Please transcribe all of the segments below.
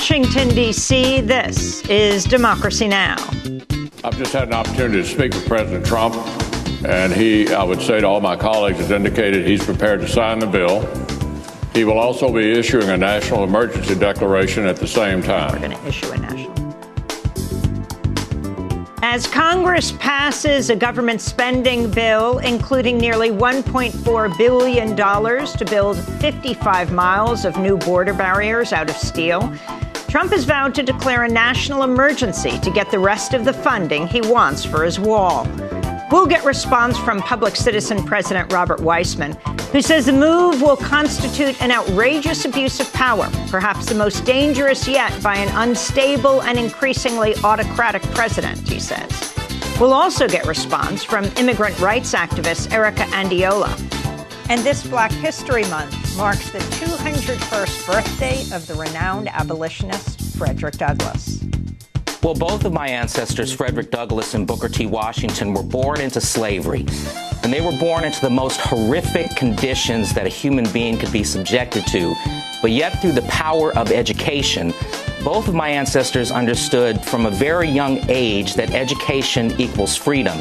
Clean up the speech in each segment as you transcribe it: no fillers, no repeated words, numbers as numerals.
Washington, D.C., this is Democracy Now! I've just had an opportunity to speak with President Trump, and he, I would say to all my colleagues, has indicated he's prepared to sign the bill. He will also be issuing a national emergency declaration at the same time. We're going to issue a national. As Congress passes a government spending bill, including nearly $1.4 billion to build 55 miles of new border barriers out of steel, Trump has vowed to declare a national emergency to get the rest of the funding he wants for his wall. We'll get response from Public Citizen President Robert Weissman, who says the move will constitute an outrageous abuse of power, perhaps the most dangerous yet by an unstable and increasingly autocratic president, he says. We'll also get response from immigrant rights activist Erica Andiola. And this Black History Month marks the 201st birthday of the renowned abolitionist Frederick Douglass. Well, both of my ancestors, Frederick Douglass and Booker T. Washington, were born into slavery. And they were born into the most horrific conditions that a human being could be subjected to. But yet, through the power of education, both of my ancestors understood from a very young age that education equals freedom.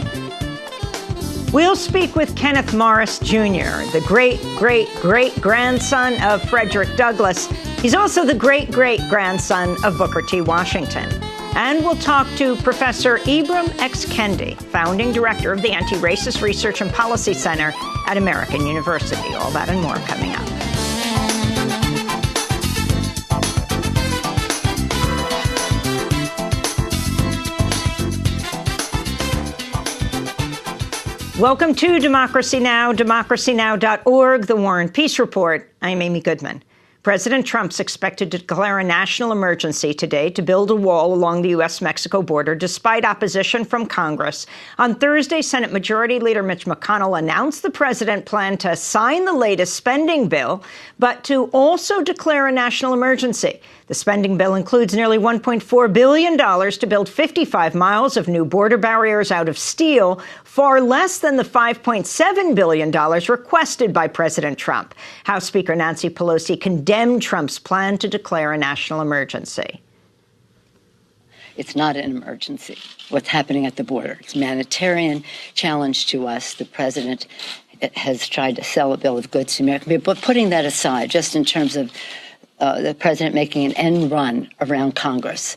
We'll speak with Kenneth Morris Jr., the great-great-great-grandson of Frederick Douglass. He's also the great-great-grandson of Booker T. Washington. And we'll talk to Professor Ibram X. Kendi, founding director of the Anti-Racist Research and Policy Center at American University. All that and more coming up. Welcome to Democracy Now!, democracynow.org, The War and Peace Report. I'm Amy Goodman. President Trump's expected to declare a national emergency today to build a wall along the U.S.-Mexico border, despite opposition from Congress. On Thursday, Senate Majority Leader Mitch McConnell announced the president planned to sign the latest spending bill, but to also declare a national emergency. The spending bill includes nearly $1.4 billion to build 55 miles of new border barriers out of steel, far less than the $5.7 billion requested by President Trump. House Speaker Nancy Pelosi condemned Trump's plan to declare a national emergency. It's not an emergency, what's happening at the border. It's a humanitarian challenge to us. The president has tried to sell a bill of goods to America. But putting that aside, just in terms of the president making an end run around Congress.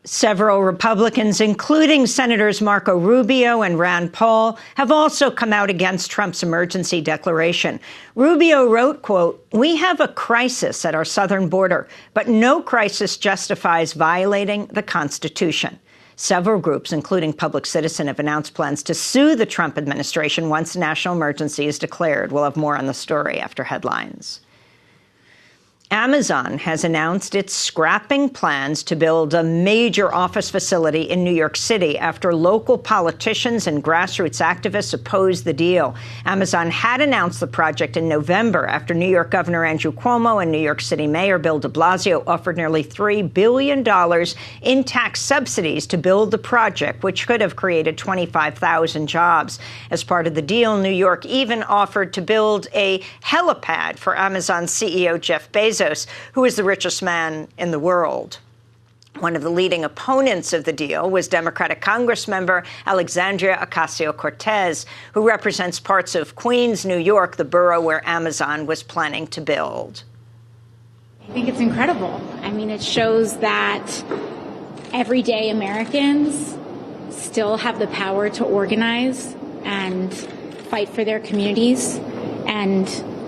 Several Republicans, including Senators Marco Rubio and Rand Paul, have also come out against Trump's emergency declaration. Rubio wrote, quote, "We have a crisis at our southern border, but no crisis justifies violating the Constitution." Several groups, including Public Citizen, have announced plans to sue the Trump administration once a national emergency is declared. We'll have more on the story after headlines. Amazon has announced it's scrapping plans to build a major office facility in New York City after local politicians and grassroots activists opposed the deal. Amazon had announced the project in November after New York Governor Andrew Cuomo and New York City Mayor Bill de Blasio offered nearly $3 billion in tax subsidies to build the project, which could have created 25,000 jobs. As part of the deal, New York even offered to build a helipad for Amazon CEO Jeff Bezos, who is the richest man in the world. One of the leading opponents of the deal was Democratic Congressmember Alexandria Ocasio-Cortez, who represents parts of Queens, New York, the borough where Amazon was planning to build. I think it's incredible. I mean, it shows that everyday Americans still have the power to organize and fight for their communities, and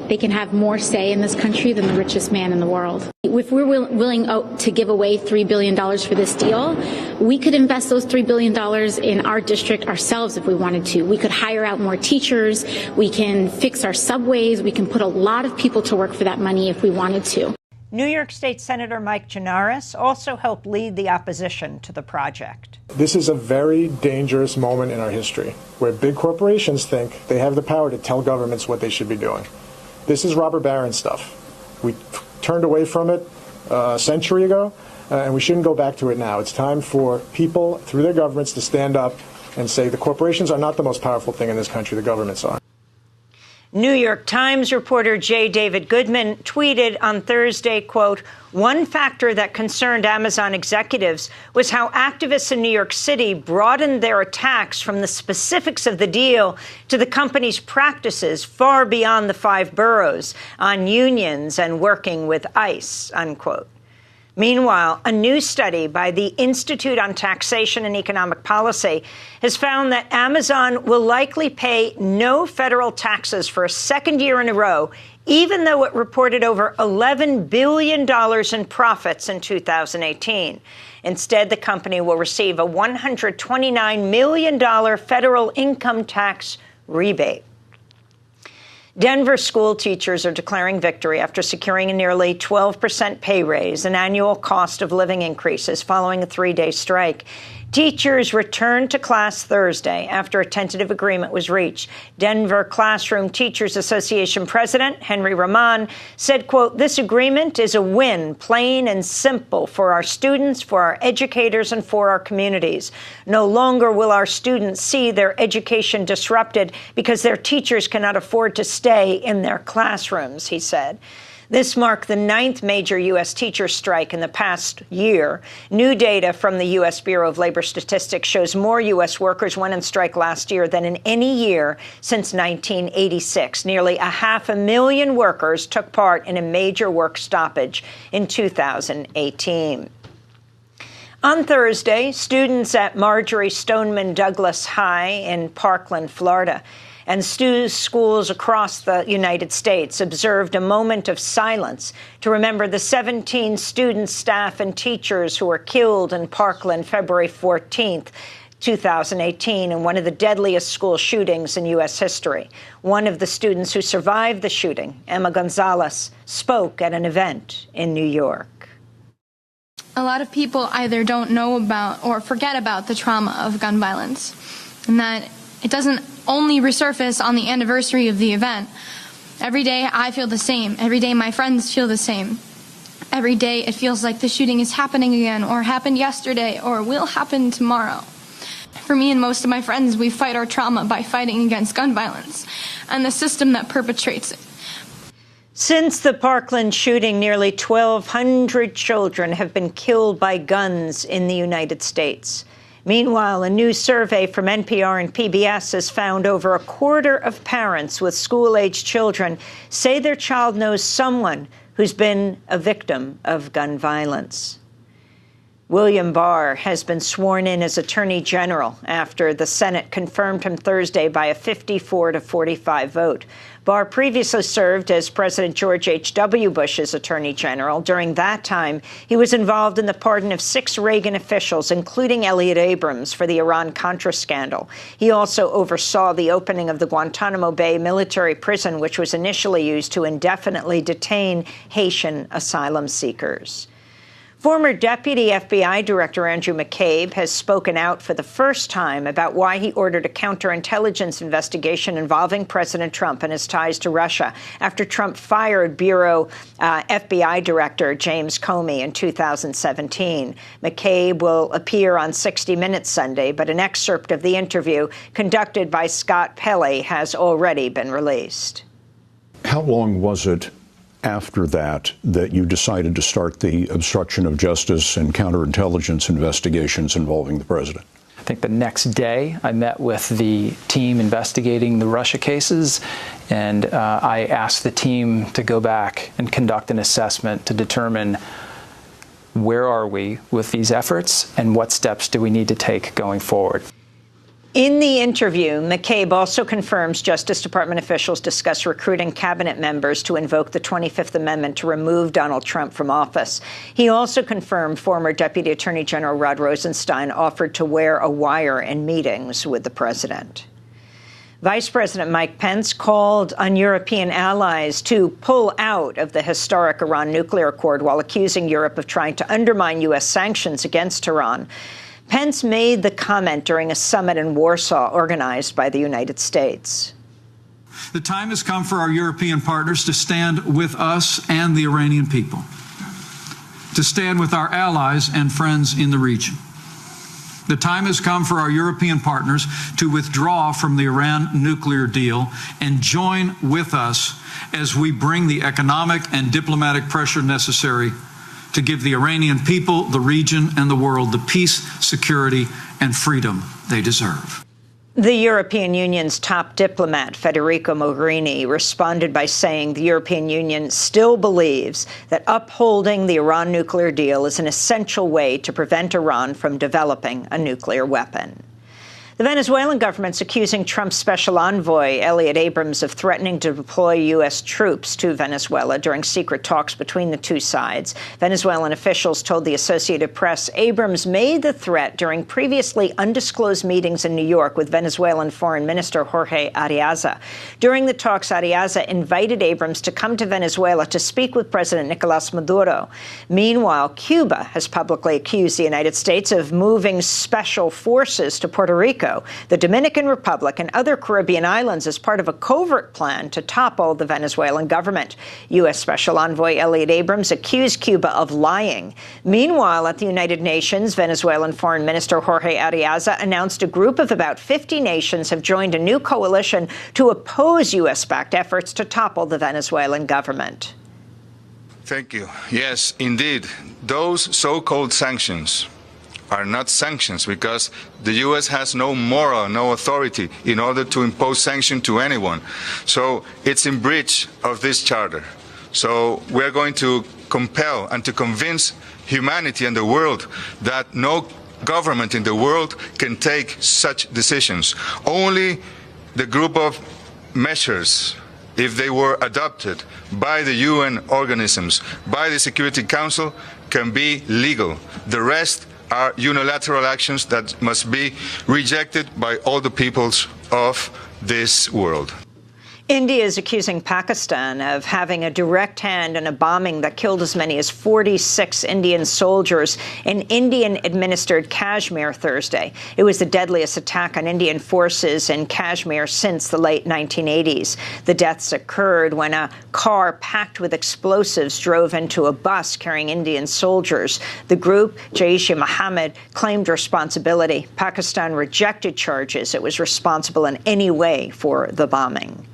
they can have more say in this country than the richest man in the world. If we're willing to give away $3 billion for this deal, we could invest those $3 billion in our district ourselves if we wanted to. We could hire out more teachers. We can fix our subways. We can put a lot of people to work for that money if we wanted to. New York State Senator Mike Gianaris also helped lead the opposition to the project. This is a very dangerous moment in our history where big corporations think they have the power to tell governments what they should be doing. This is robber baron stuff. We turned away from it a century ago, and we shouldn't go back to it now. It's time for people, through their governments, to stand up and say the corporations are not the most powerful thing in this country, the governments are. New York Times reporter J. David Goodman tweeted on Thursday, quote, "One factor that concerned Amazon executives was how activists in New York City broadened their attacks from the specifics of the deal to the company's practices far beyond the 5 boroughs on unions and working with ICE," unquote. Meanwhile, a new study by the Institute on Taxation and Economic Policy has found that Amazon will likely pay no federal taxes for a second year in a row, even though it reported over $11 billion in profits in 2018. Instead, the company will receive a $129 million federal income tax rebate. Denver school teachers are declaring victory after securing a nearly 12% pay raise and annual cost of living increases following a 3-day strike. Teachers returned to class Thursday after a tentative agreement was reached. Denver Classroom Teachers Association President Henry Rahman said, quote, "This agreement is a win, plain and simple, for our students, for our educators, and for our communities. No longer will our students see their education disrupted because their teachers cannot afford to stay in their classrooms," he said. This marked the 9th major U.S. teacher strike in the past year. New data from the U.S. Bureau of Labor Statistics shows more U.S. workers went on strike last year than in any year since 1986. Nearly 500,000 workers took part in a major work stoppage in 2018. On Thursday, students at Marjorie Stoneman Douglas High in Parkland, Florida, and schools across the United States observed a moment of silence to remember the 17 students, staff, and teachers who were killed in Parkland February 14th, 2018, in one of the deadliest school shootings in U.S. history. One of the students who survived the shooting, Emma Gonzalez, spoke at an event in New York. A lot of people either don't know about or forget about the trauma of gun violence, and that it doesn't only resurface on the anniversary of the event. Every day I feel the same. Every day my friends feel the same. Every day it feels like the shooting is happening again, or happened yesterday, or will happen tomorrow. For me and most of my friends, we fight our trauma by fighting against gun violence and the system that perpetrates it. Since the Parkland shooting, nearly 1,200 children have been killed by guns in the United States. Meanwhile, a new survey from NPR and PBS has found over a quarter of parents with school-aged children say their child knows someone who's been a victim of gun violence. William Barr has been sworn in as Attorney General after the Senate confirmed him Thursday by a 54-45 vote. Barr previously served as President George H.W. Bush's Attorney General. During that time, he was involved in the pardon of 6 Reagan officials, including Elliott Abrams, for the Iran-Contra scandal. He also oversaw the opening of the Guantanamo Bay military prison, which was initially used to indefinitely detain Haitian asylum seekers. Former Deputy FBI Director Andrew McCabe has spoken out for the first time about why he ordered a counterintelligence investigation involving President Trump and his ties to Russia after Trump fired Bureau FBI Director James Comey in 2017. McCabe will appear on 60 Minutes Sunday, but an excerpt of the interview conducted by Scott Pelley has already been released. How long was it after that you decided to start the obstruction of justice and counterintelligence investigations involving the president? I think the next day I met with the team investigating the Russia cases, and I asked the team to go back and conduct an assessment to determine where are we with these efforts and what steps do we need to take going forward. In the interview, McCabe also confirms Justice Department officials discuss recruiting cabinet members to invoke the 25th Amendment to remove Donald Trump from office. He also confirmed former Deputy Attorney General Rod Rosenstein offered to wear a wire in meetings with the president. Vice President Mike Pence called on European allies to pull out of the historic Iran nuclear accord while accusing Europe of trying to undermine U.S. sanctions against Iran. Pence made the comment during a summit in Warsaw organized by the United States. The time has come for our European partners to stand with us and the Iranian people, to stand with our allies and friends in the region. The time has come for our European partners to withdraw from the Iran nuclear deal and join with us as we bring the economic and diplomatic pressure necessary to give the Iranian people, the region, and the world the peace, security, and freedom they deserve. The European Union's top diplomat, Federica Mogherini, responded by saying the European Union still believes that upholding the Iran nuclear deal is an essential way to prevent Iran from developing a nuclear weapon. The Venezuelan government's accusing Trump's special envoy, Elliot Abrams, of threatening to deploy U.S. troops to Venezuela during secret talks between the two sides. Venezuelan officials told the Associated Press Abrams made the threat during previously undisclosed meetings in New York with Venezuelan Foreign Minister Jorge Ariaza. During the talks, Ariaza invited Abrams to come to Venezuela to speak with President Nicolas Maduro. Meanwhile, Cuba has publicly accused the United States of moving special forces to Puerto Rico, the Dominican Republic, and other Caribbean islands as part of a covert plan to topple the Venezuelan government. U.S. Special Envoy Elliot Abrams accused Cuba of lying. Meanwhile, at the United Nations, Venezuelan Foreign Minister Jorge Ariaza announced a group of about 50 nations have joined a new coalition to oppose U.S.-backed efforts to topple the Venezuelan government. Thank you. Yes, indeed, those so-called sanctions are not sanctions because the U.S. has no moral, no authority in order to impose sanction to anyone. So it's in breach of this charter. So we're going to compel and to convince humanity and the world that no government in the world can take such decisions. Only the group of measures, if they were adopted by the UN organisms, by the Security Council, can be legal. The rest are unilateral actions that must be rejected by all the peoples of this world. India is accusing Pakistan of having a direct hand in a bombing that killed as many as 46 Indian soldiers in Indian-administered Kashmir Thursday. It was the deadliest attack on Indian forces in Kashmir since the late 1980s. The deaths occurred when a car packed with explosives drove into a bus carrying Indian soldiers. The group, Jaish-e-Mohammed, claimed responsibility. Pakistan rejected charges it was responsible in any way for the bombing.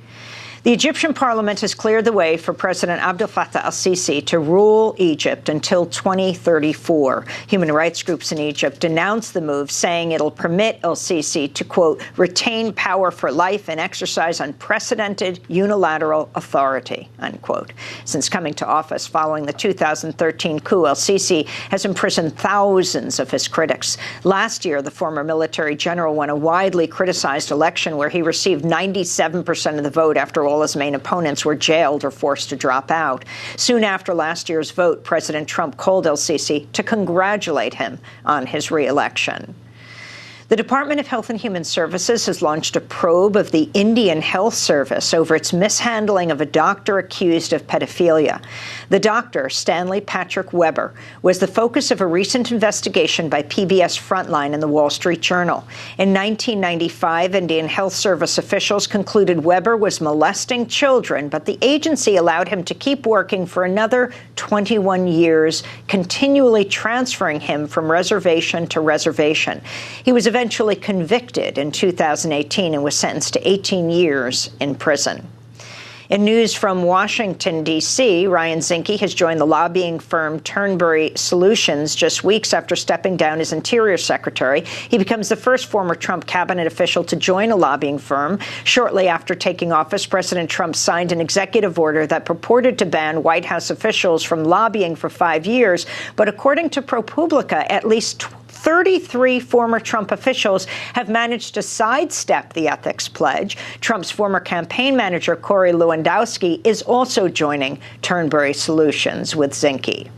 The Egyptian parliament has cleared the way for President Abdel Fattah al-Sisi to rule Egypt until 2034. Human rights groups in Egypt denounced the move, saying it'll permit al-Sisi to, quote, retain power for life and exercise unprecedented unilateral authority, unquote. Since coming to office following the 2013 coup, al-Sisi has imprisoned thousands of his critics. Last year, the former military general won a widely criticized election where he received 97% of the vote after all his main opponents were jailed or forced to drop out. Soon after last year's vote, President Trump called el-Sisi to congratulate him on his re-election. The Department of Health and Human Services has launched a probe of the Indian Health Service over its mishandling of a doctor accused of pedophilia. The doctor, Stanley Patrick Weber, was the focus of a recent investigation by PBS Frontline and the Wall Street Journal. In 1995, Indian Health Service officials concluded Weber was molesting children, but the agency allowed him to keep working for another 21 years, continually transferring him from reservation to reservation. He was eventually convicted in 2018 and was sentenced to 18 years in prison. In news from Washington, D.C., Ryan Zinke has joined the lobbying firm Turnberry Solutions just weeks after stepping down as Interior Secretary. He becomes the first former Trump cabinet official to join a lobbying firm. Shortly after taking office, President Trump signed an executive order that purported to ban White House officials from lobbying for 5 years. But according to ProPublica, at least 33 former Trump officials have managed to sidestep the ethics pledge. Trump's former campaign manager, Corey Lewandowski, is also joining Turnberry Solutions with Zinke.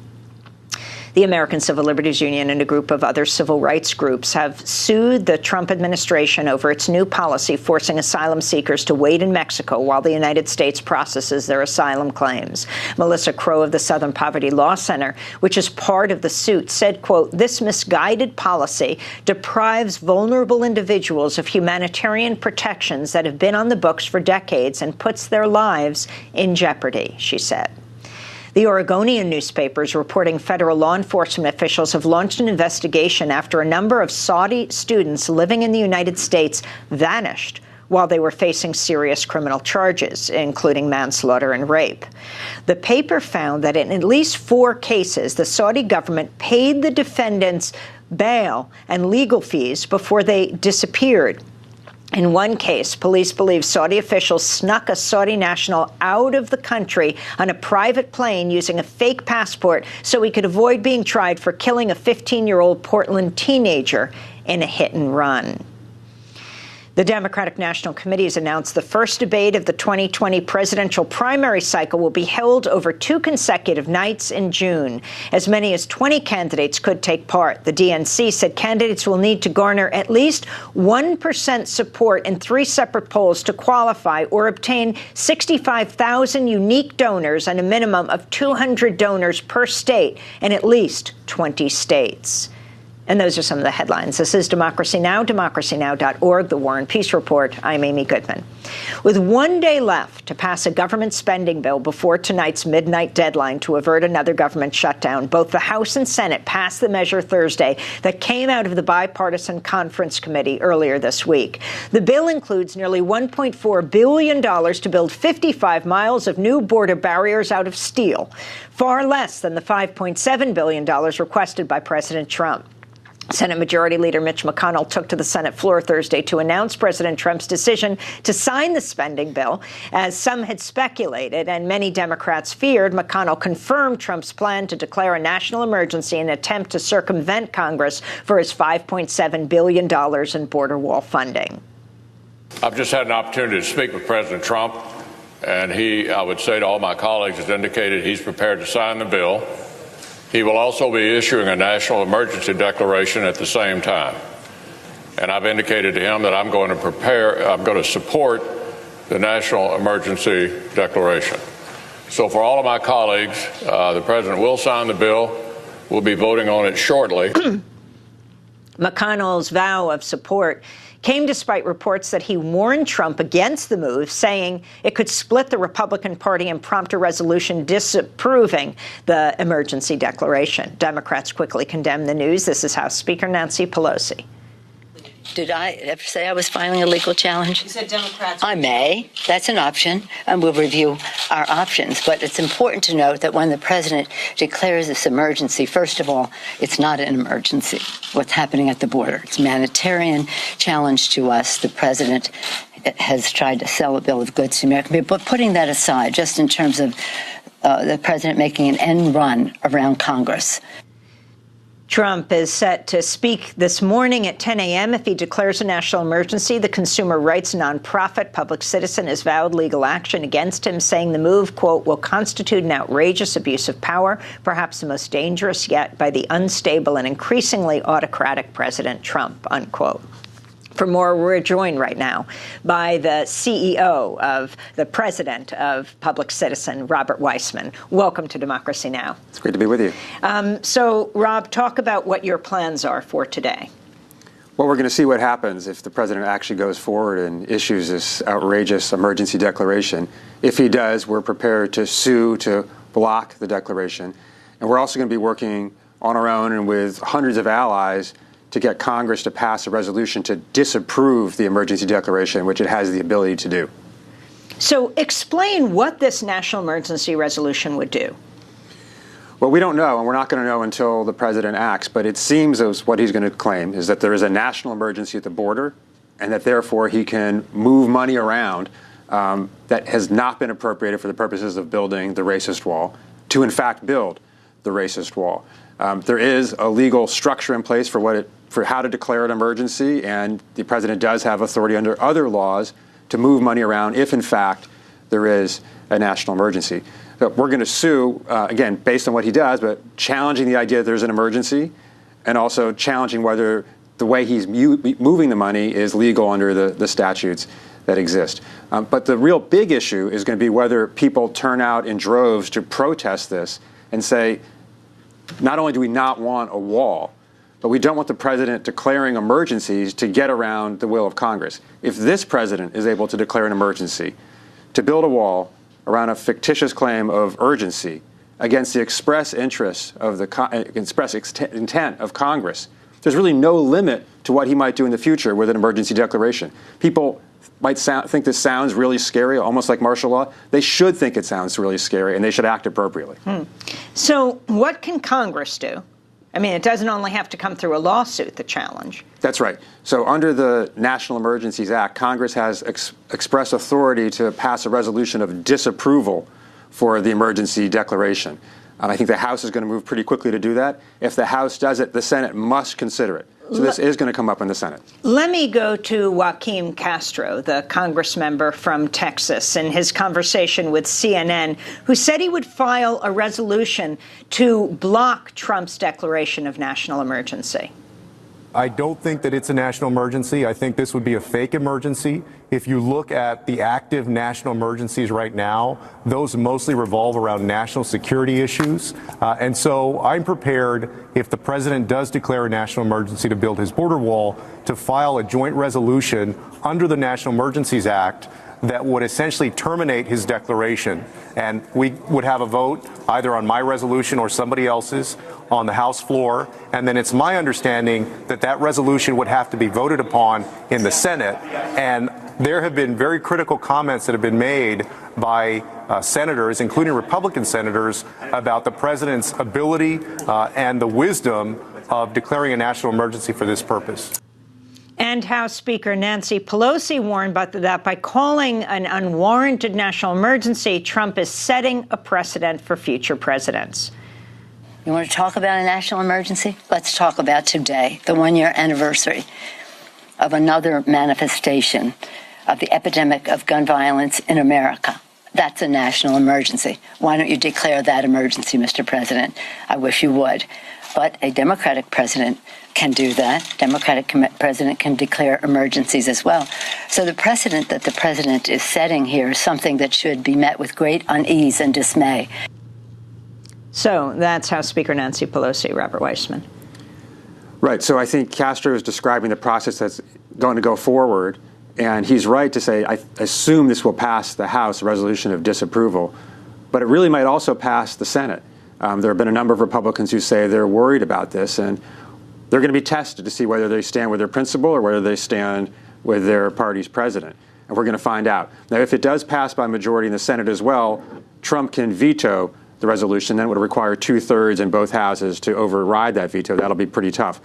The American Civil Liberties Union and a group of other civil rights groups have sued the Trump administration over its new policy forcing asylum seekers to wait in Mexico while the United States processes their asylum claims. Melissa Crow of the Southern Poverty Law Center, which is part of the suit, said, quote, this misguided policy deprives vulnerable individuals of humanitarian protections that have been on the books for decades and puts their lives in jeopardy, she said. The Oregonian newspaper is reporting federal law enforcement officials have launched an investigation after a number of Saudi students living in the United States vanished while they were facing serious criminal charges, including manslaughter and rape. The paper found that in at least 4 cases, the Saudi government paid the defendants bail and legal fees before they disappeared. In one case, police believe Saudi officials snuck a Saudi national out of the country on a private plane using a fake passport so he could avoid being tried for killing a 15-year-old Portland teenager in a hit and run. The Democratic National Committee has announced the first debate of the 2020 presidential primary cycle will be held over 2 consecutive nights in June. As many as 20 candidates could take part. The DNC said candidates will need to garner at least 1% support in 3 separate polls to qualify or obtain 65,000 unique donors and a minimum of 200 donors per state in at least 20 states. And those are some of the headlines. This is Democracy Now!, democracynow.org, The War and Peace Report. I'm Amy Goodman. With 1 day left to pass a government spending bill before tonight's midnight deadline to avert another government shutdown, both the House and Senate passed the measure Thursday that came out of the bipartisan conference committee earlier this week. The bill includes nearly $1.4 billion to build 55 miles of new border barriers out of steel, far less than the $5.7 billion requested by President Trump. Senate Majority Leader Mitch McConnell took to the Senate floor Thursday to announce President Trump's decision to sign the spending bill. As some had speculated and many Democrats feared, McConnell confirmed Trump's plan to declare a national emergency in an attempt to circumvent Congress for his $5.7 billion in border wall funding. I've just had an opportunity to speak with President Trump, and he, I would say to all my colleagues, has indicated he's prepared to sign the bill. He will also be issuing a national emergency declaration at the same time. And I've indicated to him that I'm going to support the national emergency declaration. So for all of my colleagues, the president will sign the bill. We'll be voting on it shortly. McConnell's vow of support came despite reports that he warned Trump against the move, saying it could split the Republican Party and prompt a resolution disapproving the emergency declaration. Democrats quickly condemned the news. This is House Speaker Nancy Pelosi. Did I ever say I was filing a legal challenge? You said Democrats. I may. That's an option, and we'll review our options. But it's important to note that when the president declares this emergency, first of all, it's not an emergency, what's happening at the border. It's a humanitarian challenge to us. The president has tried to sell a bill of goods to America. But putting that aside, just in terms of the president making an end run around Congress, Trump is set to speak this morning at 10 a.m. if he declares a national emergency. The consumer rights nonprofit Public Citizen has vowed legal action against him, saying the move, quote, will constitute an outrageous abuse of power, perhaps the most dangerous yet by the unstable and increasingly autocratic President Trump, unquote. For more, we're joined right now by the CEO of the president of Public Citizen, Robert Weissman. Welcome to Democracy Now! It's great to be with you. So, Rob, talk about what your plans are for today. Well, we're going to see what happens if the president actually goes forward and issues this outrageous emergency declaration. If he does, we're prepared to sue to block the declaration. And we're also going to be working on our own and with hundreds of allies to get Congress to pass a resolution to disapprove the emergency declaration, which it has the ability to do. So explain what this national emergency resolution would do. Well, we don't know, and we're not going to know until the president acts, but it seems as what he's going to claim is that there is a national emergency at the border and that therefore he can move money around that has not been appropriated for the purposes of building the racist wall to in fact build the racist wall. There is a legal structure in place for how to declare an emergency, and the president does have authority under other laws to move money around if, in fact, there is a national emergency. So we're going to sue, again, based on what he does, but challenging the idea that there's an emergency and also challenging whether the way he's moving the money is legal under the statutes that exist. But the real big issue is going to be whether people turn out in droves to protest this and say, not only do we not want a wall, but we don't want the president declaring emergencies to get around the will of Congress. If this president is able to declare an emergency to build a wall around a fictitious claim of urgency, against the express interests of the intent of Congress, there's really no limit to what he might do in the future with an emergency declaration. People might think this sounds really scary, almost like martial law. They should think it sounds really scary, and they should act appropriately. So what can Congress do? I mean, it doesn't only have to come through a lawsuit, the challenge. That's right. So under the National Emergencies Act, Congress has express authority to pass a resolution of disapproval for the emergency declaration. I think the House is going to move pretty quickly to do that. If the House does it, the Senate must consider it. So this is going to come up in the Senate. Let me go to Joaquin Castro, the Congress member from Texas, in his conversation with CNN, who said he would file a resolution to block Trump's declaration of national emergency. I don't think that it's a national emergency. I think this would be a fake emergency. If you look at the active national emergencies right now, those mostly revolve around national security issues. And so I'm prepared, if the president does declare a national emergency to build his border wall, to file a joint resolution under the National Emergencies Act that would essentially terminate his declaration. And we would have a vote either on my resolution or somebody else's on the House floor. And then it's my understanding that that resolution would have to be voted upon in the Senate. And there have been very critical comments that have been made by senators, including Republican senators, about the president's ability and the wisdom of declaring a national emergency for this purpose. And House Speaker Nancy Pelosi warned about that by calling an unwarranted national emergency, Trump is setting a precedent for future presidents. You want to talk about a national emergency? Let's talk about today, the one-year anniversary of another manifestation of the epidemic of gun violence in America. That's a national emergency. Why don't you declare that emergency, Mr. President? I wish you would. But a Democratic president can do that. Democratic president can declare emergencies as well. So the precedent that the president is setting here is something that should be met with great unease and dismay. So that's House Speaker Nancy Pelosi. Robert Weissman. Right. So I think Castro is describing the process that's going to go forward. And he's right to say, I assume this will pass the House, a resolution of disapproval. But it really might also pass the Senate. There have been a number of Republicans who say they're worried about this, and they're going to be tested to see whether they stand with their principal or whether they stand with their party's president. And we're going to find out. Now, if it does pass by majority in the Senate as well, Trump can veto the resolution. Then it would require 2/3 in both houses to override that veto. That'll be pretty tough.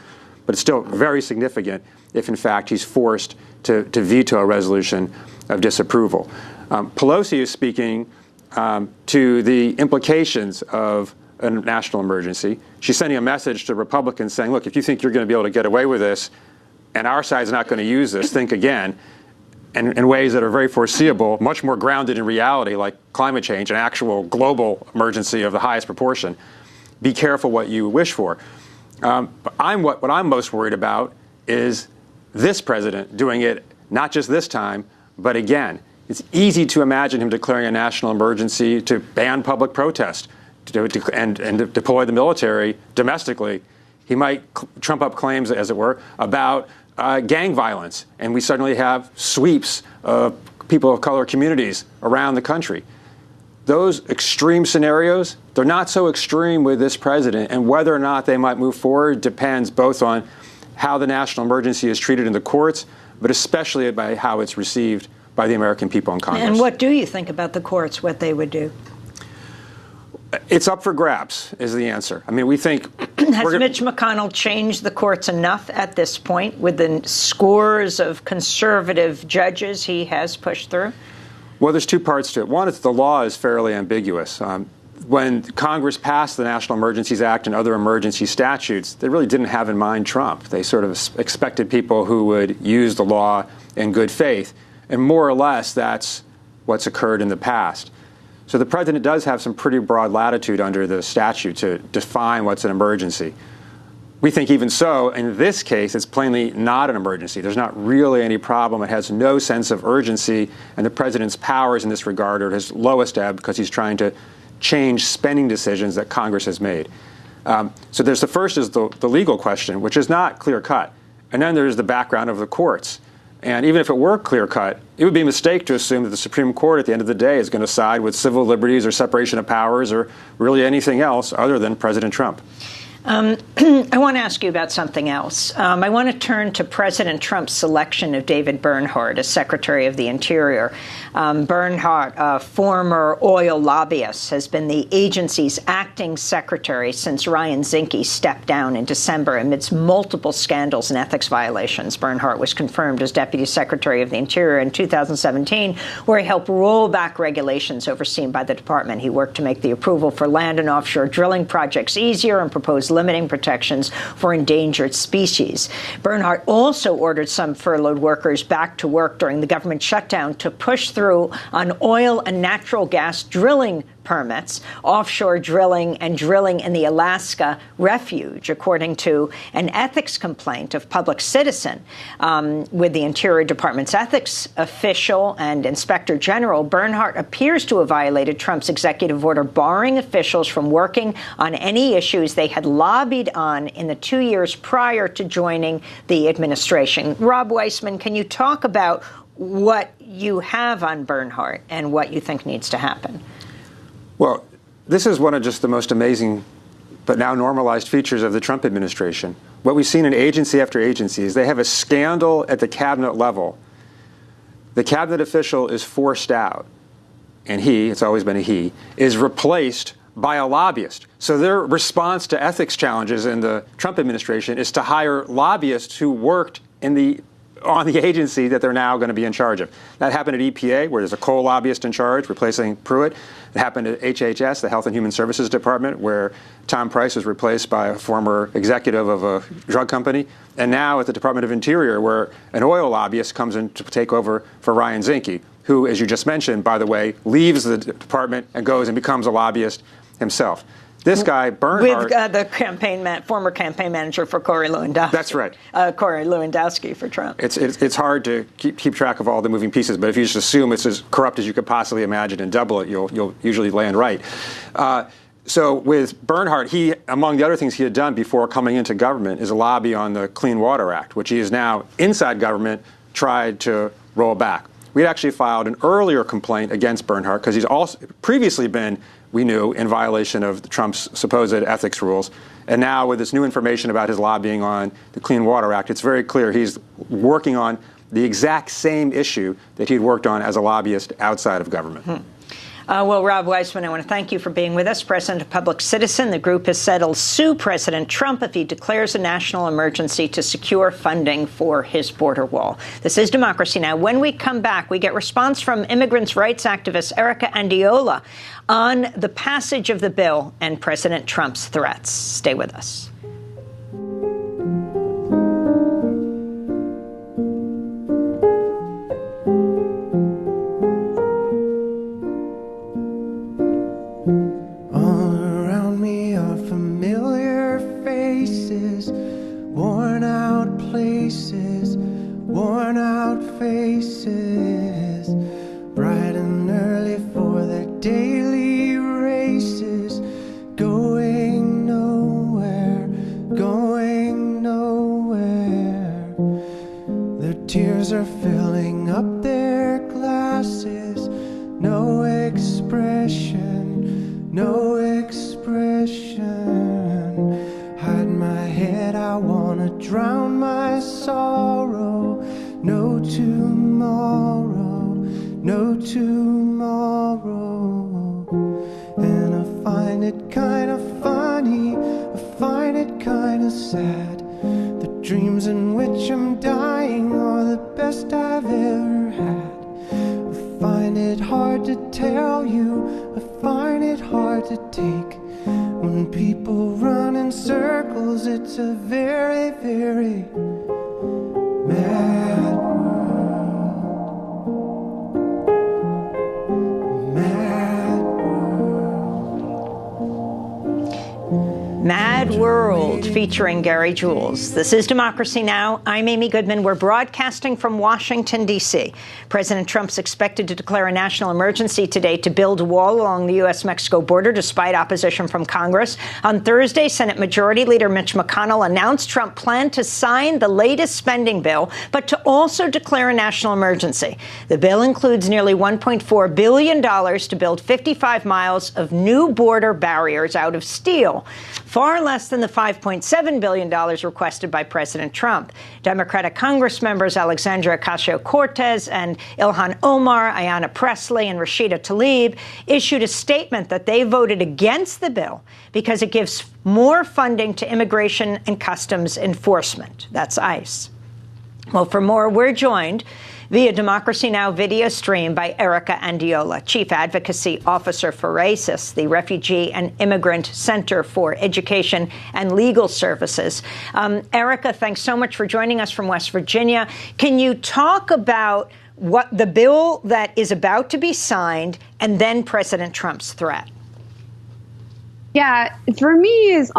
But it's still very significant if, in fact, he's forced to veto a resolution of disapproval. Pelosi is speaking to the implications of a national emergency. She's sending a message to Republicans saying, look, if you think you're going to be able to get away with this and our side's not going to use this, think again. And in ways that are very foreseeable, much more grounded in reality, like climate change, an actual global emergency of the highest proportion. Be careful what you wish for. But what I'm most worried about is this president doing it, not just this time, but again. It's easy to imagine him declaring a national emergency to ban public protest and deploy the military domestically. He might trump up claims, as it were, about gang violence. And we suddenly have sweeps of people of color communities around the country. Those extreme scenarios, they're not so extreme with this president. And whether or not they might move forward depends both on how the national emergency is treated in the courts, but especially by how it's received by the American people in Congress. And what do you think about the courts, what they would do? It's up for grabs, is the answer. I mean, we think... Has Mitch McConnell changed the courts enough at this point with the scores of conservative judges he has pushed through? Well, there's two parts to it. One is the law is fairly ambiguous. When Congress passed the National Emergencies Act and other emergency statutes, they really didn't have in mind Trump. They sort of expected people who would use the law in good faith. And more or less, that's what's occurred in the past. So the president does have some pretty broad latitude under the statute to define what's an emergency. We think even so, in this case, it's plainly not an emergency. There's not really any problem. It has no sense of urgency, and the president's powers in this regard are at his lowest ebb because he's trying to change spending decisions that Congress has made. So the first is the legal question, which is not clear-cut. And then there's the background of the courts. And even if it were clear-cut, it would be a mistake to assume that the Supreme Court at the end of the day is going to side with civil liberties or separation of powers or really anything else other than President Trump. I want to ask you about something else. I want to turn to President Trump's selection of David Bernhardt as Secretary of the Interior. Bernhardt, a former oil lobbyist, has been the agency's acting secretary since Ryan Zinke stepped down in December amidst multiple scandals and ethics violations. Bernhardt was confirmed as Deputy Secretary of the Interior in 2017, where he helped roll back regulations overseen by the department. He worked to make the approval for land and offshore drilling projects easier and proposed limiting protections for endangered species. Bernhardt also ordered some furloughed workers back to work during the government shutdown to push through on oil and natural gas drilling permits, offshore drilling, and drilling in the Alaska refuge, according to an ethics complaint of Public Citizen. With the Interior Department's ethics official and Inspector General, Bernhardt appears to have violated Trump's executive order barring officials from working on any issues they had lobbied on in the 2 years prior to joining the administration. Rob Weissman, can you talk about what you have on Bernhardt and what you think needs to happen? Well, this is one of just the most amazing but now normalized features of the Trump administration. What we've seen in agency after agency is they have a scandal at the cabinet level. The cabinet official is forced out, and he, it's always been a he, is replaced by a lobbyist. So their response to ethics challenges in the Trump administration is to hire lobbyists who worked on the agency that they're now going to be in charge of. That happened at EPA, where there's a coal lobbyist in charge, replacing Pruitt. It happened at HHS, the Health and Human Services Department, where Tom Price was replaced by a former executive of a drug company. And now at the Department of Interior, where an oil lobbyist comes in to take over for Ryan Zinke, who, as you just mentioned, by the way, leaves the department and goes and becomes a lobbyist himself. This guy, Bernhardt... With the former campaign manager for Corey Lewandowski. That's right. Corey Lewandowski for Trump. It's hard to keep track of all the moving pieces, but if you just assume it's as corrupt as you could possibly imagine and double it, you'll usually land right. So with Bernhardt, he, among the other things he had done before coming into government, is a lobby on the Clean Water Act, which he is now inside government tried to roll back. We had actually filed an earlier complaint against Bernhardt because he's also previously been, we knew, in violation of Trump's supposed ethics rules. And now with this new information about his lobbying on the Clean Water Act, it's very clear he's working on the exact same issue that he'd worked on as a lobbyist outside of government. Well, Rob Weissman, I want to thank you for being with us. President of Public Citizen, the group has said it'll sue President Trump if he declares a national emergency to secure funding for his border wall. This is Democracy Now! When we come back, we get response from immigrants' rights activist Erica Andiola on the passage of the bill and President Trump's threats. Stay with us. Worn out faces, bright and early for their daily races, going nowhere, going nowhere. Their tears are filling up their glasses, no expression, no expression. Hide my head, I wanna drown my sorrow. No tomorrow, no tomorrow. And I find it kind of funny, I find it kind of sad. The dreams in which I'm dying are the best I've ever had. I find it hard to tell you, I find it hard to take. When people run in circles, it's a very, very mad world. Mad world. Mad Mad World featuring Gary Jules. This is Democracy Now! I'm Amy Goodman. We're broadcasting from Washington, D.C. President Trump's expected to declare a national emergency today to build a wall along the U.S.-Mexico border despite opposition from Congress. On Thursday, Senate Majority Leader Mitch McConnell announced Trump planned to sign the latest spending bill, but to also declare a national emergency. The bill includes nearly $1.4 billion to build 55 miles of new border barriers out of steel, far less than the $5.7 billion requested by President Trump. Democratic Congress members Alexandria Ocasio-Cortez and Ilhan Omar, Ayanna Pressley, and Rashida Tlaib issued a statement that they voted against the bill because it gives more funding to Immigration and Customs Enforcement. That's ICE. Well, for more, we're joined via Democracy Now! Video stream by Erica Andiola, Chief Advocacy Officer for RACIS, the Refugee and Immigrant Center for Education and Legal Services. Erica, thanks so much for joining us from West Virginia. Can you talk about what the bill that is about to be signed and then President Trump's threat? Yeah, for me, is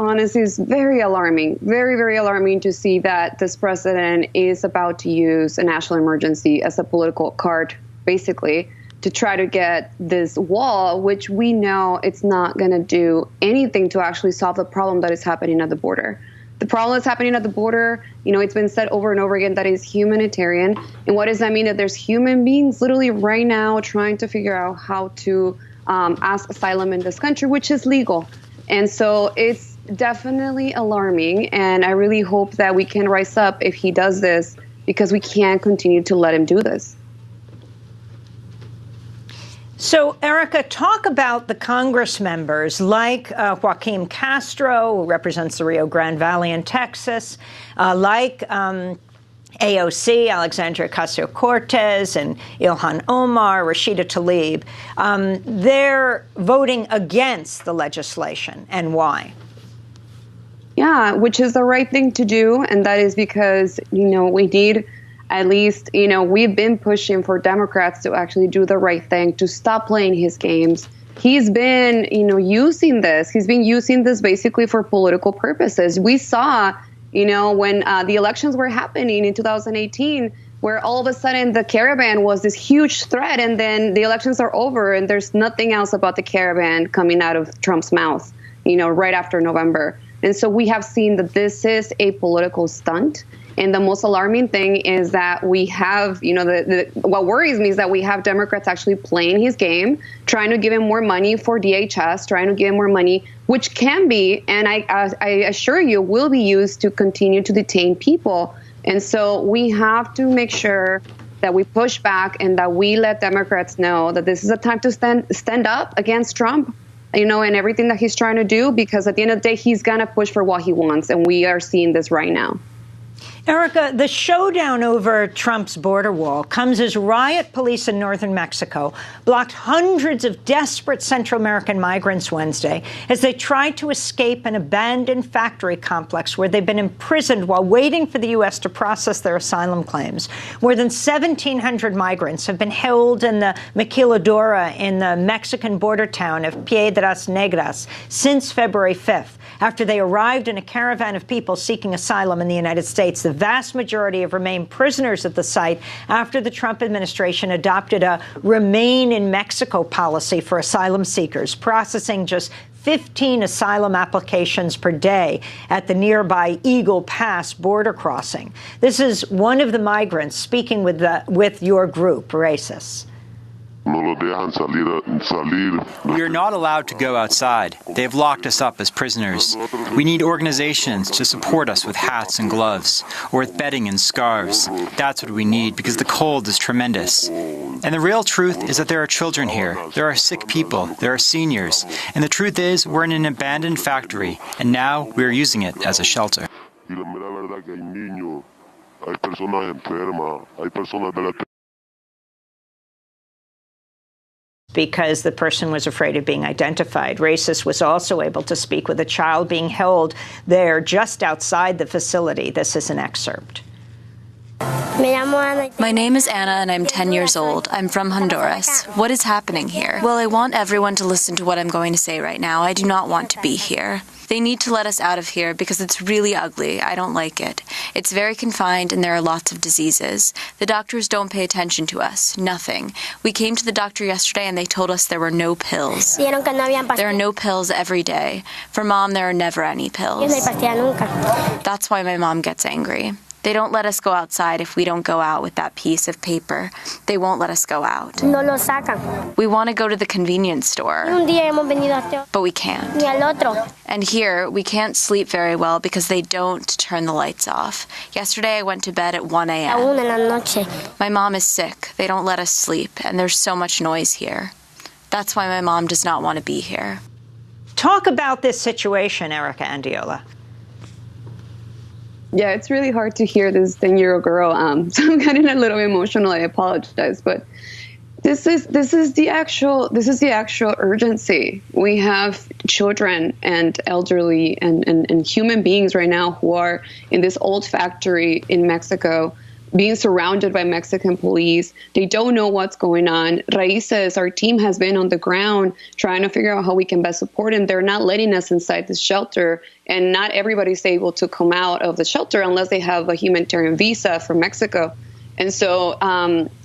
very alarming, very, very alarming to see that this president is about to use a national emergency as a political card, basically, to try to get this wall, which we know it's not going to do anything to actually solve the problem that is happening at the border. The problem that's happening at the border, it's been said over and over again that is humanitarian. And what does that mean? That there's human beings literally right now trying to figure out how to ask asylum in this country, which is legal. And so it's definitely alarming, and I really hope that we can rise up if he does this, because we can't continue to let him do this. So, Erica, talk about the Congress members like Joaquin Castro, who represents the Rio Grande Valley in Texas, like AOC, Alexandria Ocasio-Cortez, and Ilhan Omar, Rashida Tlaib. They're voting against the legislation. And why? Yeah, which is the right thing to do. And that is because, we need at least, we've been pushing for Democrats to actually do the right thing, to stop playing his games. He's been, using this. He's been using this basically for political purposes. We saw when the elections were happening in 2018, where all of a sudden the caravan was this huge threat, and then the elections are over and there's nothing else about the caravan coming out of Trump's mouth, right after November. And so we have seen that this is a political stunt. And the most alarming thing is that we have, what worries me is that we have Democrats actually playing his game, trying to give him more money for DHS, trying to give him more money, which can be, and I assure you, will be used to continue to detain people. And so we have to make sure that we push back and that we let Democrats know that this is a time to stand up against Trump, and everything that he's trying to do, because at the end of the day, he's going to push for what he wants. And we are seeing this right now. Erica, the showdown over Trump's border wall comes as riot police in northern Mexico blocked hundreds of desperate Central American migrants Wednesday as they tried to escape an abandoned factory complex where they've been imprisoned while waiting for the U.S. to process their asylum claims. More than 1,700 migrants have been held in the Maquiladora in the Mexican border town of Piedras Negras since February 5th, after they arrived in a caravan of people seeking asylum in the United States. The vast majority have remained prisoners at the site after the Trump administration adopted a Remain in Mexico policy for asylum seekers, processing just 15 asylum applications per day at the nearby Eagle Pass border crossing. This is one of the migrants speaking with your group, RACIS. We are not allowed to go outside. They have locked us up as prisoners. We need organizations to support us with hats and gloves, or with bedding and scarves. That's what we need, because the cold is tremendous. And the real truth is that there are children here. There are sick people. There are seniors. And the truth is, we're in an abandoned factory, and now we are using it as a shelter. Because the person was afraid of being identified. RACIS was also able to speak with a child being held there just outside the facility. This is an excerpt. My name is Anna and I'm 10 years old. I'm from Honduras. What is happening here? Well, I want everyone to listen to what I'm going to say right now. I do not want to be here. They need to let us out of here because it's really ugly. I don't like it. It's very confined and there are lots of diseases. The doctors don't pay attention to us. Nothing. We came to the doctor yesterday and they told us there were no pills. There are no pills every day. For Mom, there are never any pills. That's why my mom gets angry. They don't let us go outside if we don't go out with that piece of paper. They won't let us go out. We want to go to the convenience store, but we can't. And here, we can't sleep very well because they don't turn the lights off. Yesterday, I went to bed at 1 a.m. My mom is sick. They don't let us sleep, and there's so much noise here. That's why my mom does not want to be here. Talk about this situation, Erica Andiola. Yeah, it's really hard to hear this 10-year-old girl. So I'm getting a little emotional. I apologize, but this is the actual urgency. We have children and elderly and human beings right now who are in this old factory in Mexico, being surrounded by Mexican police. They don't know what's going on. Raíces, our team, has been on the ground trying to figure out how we can best support them. They're not letting us inside the shelter, and not everybody's able to come out of the shelter unless they have a humanitarian visa from Mexico. And so,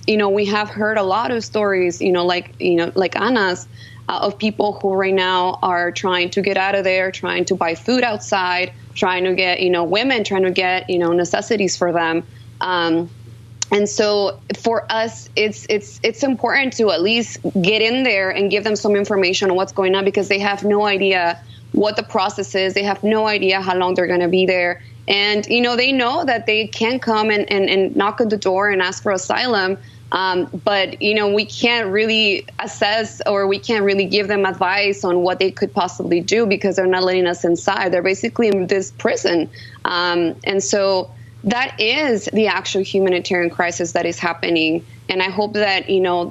we have heard a lot of stories, like Ana's, of people who right now are trying to get out of there, trying to buy food outside, trying to get, women trying to get, necessities for them. And so for us, it's important to at least get in there and give them some information on what's going on, because they have no idea what the process is. They have no idea how long they're going to be there. And, they know that they can come and knock on the door and ask for asylum. But, we can't really assess, or we can't really give them advice on what they could possibly do, because they're not letting us inside. They're basically in this prison. And so that is the actual humanitarian crisis that is happening. And I hope that,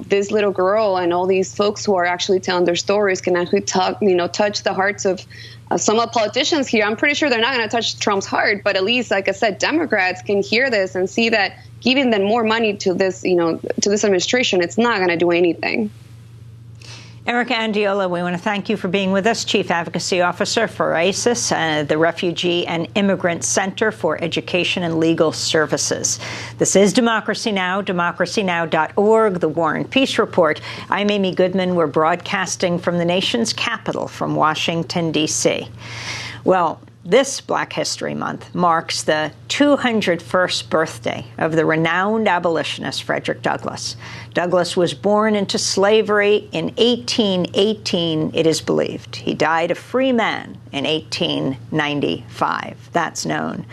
this little girl and all these folks who are actually telling their stories can actually touch the hearts of some of the politicians here. I'm pretty sure they're not going to touch Trump's heart, but at least, like I said, Democrats can hear this and see that giving them more money to this, to this administration, it's not going to do anything. Erica Andiola, we want to thank you for being with us, Chief Advocacy Officer for ISIS, the Refugee and Immigrant Center for Education and Legal Services. This is Democracy Now!, democracynow.org, The War and Peace Report. I'm Amy Goodman. We're broadcasting from the nation's capital, from Washington, D.C. Well, this Black History Month marks the 201st birthday of the renowned abolitionist Frederick Douglass. Douglass was born into slavery in 1818, it is believed. He died a free man in 1895. That's known.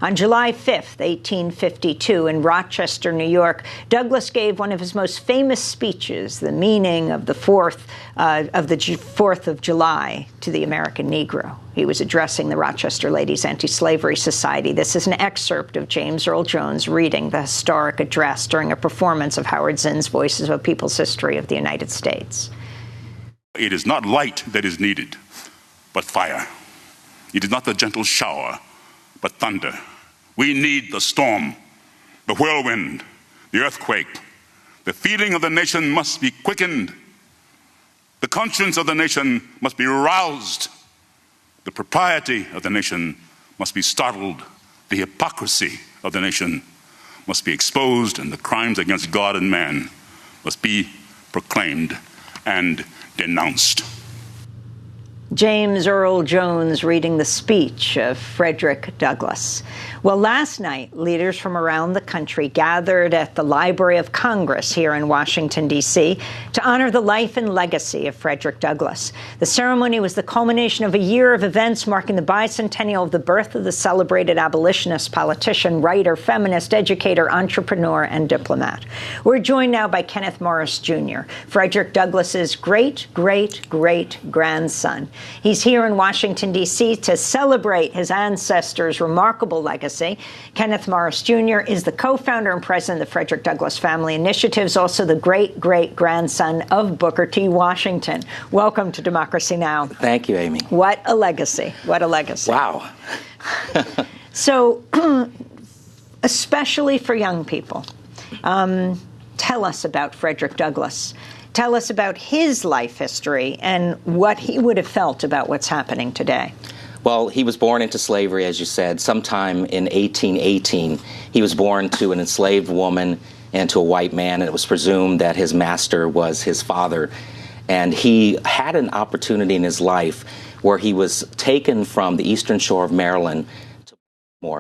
On July 5th, 1852, in Rochester, New York, Douglass gave one of his most famous speeches, the meaning of the 4th of July to the American Negro. He was addressing the Rochester Ladies Anti-Slavery Society. This is an excerpt of James Earl Jones reading the historic address during a performance of Howard Zinn's Voices of a People's History of the United States. It is not light that is needed, but fire. It is not the gentle shower, but thunder. We need the storm, the whirlwind, the earthquake. The feeling of the nation must be quickened. The conscience of the nation must be roused. The propriety of the nation must be startled. The hypocrisy of the nation must be exposed, and the crimes against God and man must be proclaimed and denounced. James Earl Jones reading the speech of Frederick Douglass. Well, last night, leaders from around the country gathered at the Library of Congress here in Washington, D.C., to honor the life and legacy of Frederick Douglass. The ceremony was the culmination of a year of events marking the bicentennial of the birth of the celebrated abolitionist, politician, writer, feminist, educator, entrepreneur, and diplomat. We're joined now by Kenneth Morris, Jr., Frederick Douglass's great-great-great-grandson. He's here in Washington, D.C. to celebrate his ancestors' remarkable legacy. Kenneth Morris, Jr. is the co-founder and president of the Frederick Douglass Family Initiatives, also the great-great-grandson of Booker T. Washington. Welcome to Democracy Now! Thank you, Amy. What a legacy. What a legacy. Wow. So, especially for young people, tell us about Frederick Douglass. Tell us about his life history and what he would have felt about what's happening today. Well, he was born into slavery, as you said, sometime in 1818. He was born to an enslaved woman and to a white man, and it was presumed that his master was his father. And he had an opportunity in his life where he was taken from the eastern shore of Maryland